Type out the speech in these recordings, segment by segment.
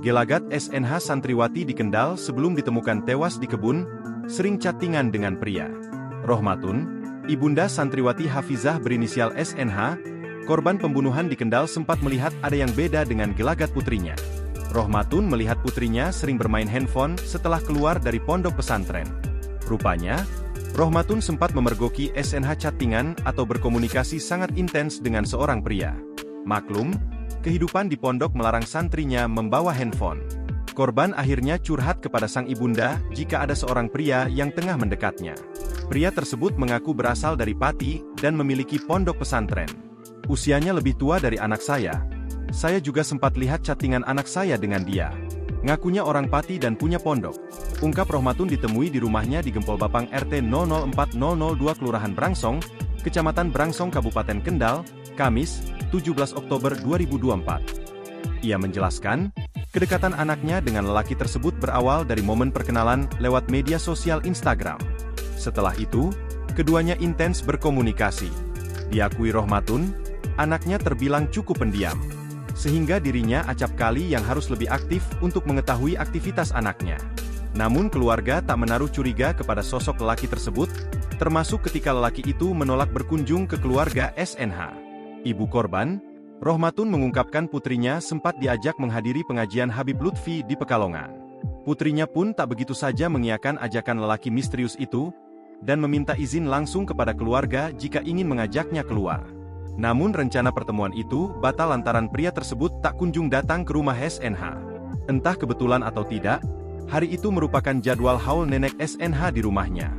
Gelagat SNH santriwati di Kendal sebelum ditemukan tewas di kebun, sering chattingan dengan pria. Rohmatun, ibunda santriwati Hafizah berinisial SNH, korban pembunuhan di Kendal sempat melihat ada yang beda dengan gelagat putrinya. Rohmatun melihat putrinya sering bermain handphone setelah keluar dari pondok pesantren. Rupanya, Rohmatun sempat memergoki SNH chattingan atau berkomunikasi sangat intens dengan seorang pria. Maklum, kehidupan di pondok melarang santrinya membawa handphone. Korban akhirnya curhat kepada sang ibunda jika ada seorang pria yang tengah mendekatnya. Pria tersebut mengaku berasal dari Pati dan memiliki pondok pesantren. Usianya lebih tua dari anak saya. Saya juga sempat lihat chattingan anak saya dengan dia. Ngakunya orang Pati dan punya pondok. Ungkap Rohmatun ditemui di rumahnya di Gempol Bapang RT 004002 Kelurahan Brangsong, Kecamatan Brangsong Kabupaten Kendal, Kamis, 17 Oktober 2024. Ia menjelaskan, kedekatan anaknya dengan lelaki tersebut berawal dari momen perkenalan lewat media sosial Instagram. Setelah itu, keduanya intens berkomunikasi. Diakui Rohmatun, anaknya terbilang cukup pendiam, sehingga dirinya acap kali yang harus lebih aktif untuk mengetahui aktivitas anaknya. Namun keluarga tak menaruh curiga kepada sosok lelaki tersebut, termasuk ketika lelaki itu menolak berkunjung ke keluarga SNH. Ibu korban, Rohmatun mengungkapkan putrinya sempat diajak menghadiri pengajian Habib Lutfi di Pekalongan. Putrinya pun tak begitu saja mengiyakan ajakan lelaki misterius itu, dan meminta izin langsung kepada keluarga jika ingin mengajaknya keluar. Namun rencana pertemuan itu batal lantaran pria tersebut tak kunjung datang ke rumah SNH. Entah kebetulan atau tidak, hari itu merupakan jadwal haul nenek SNH di rumahnya.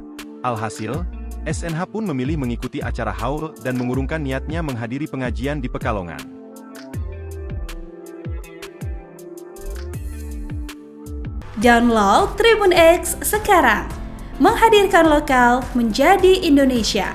Alhasil, SNH pun memilih mengikuti acara haul dan mengurungkan niatnya menghadiri pengajian di Pekalongan. Download Tribun X sekarang, menghadirkan lokal menjadi Indonesia.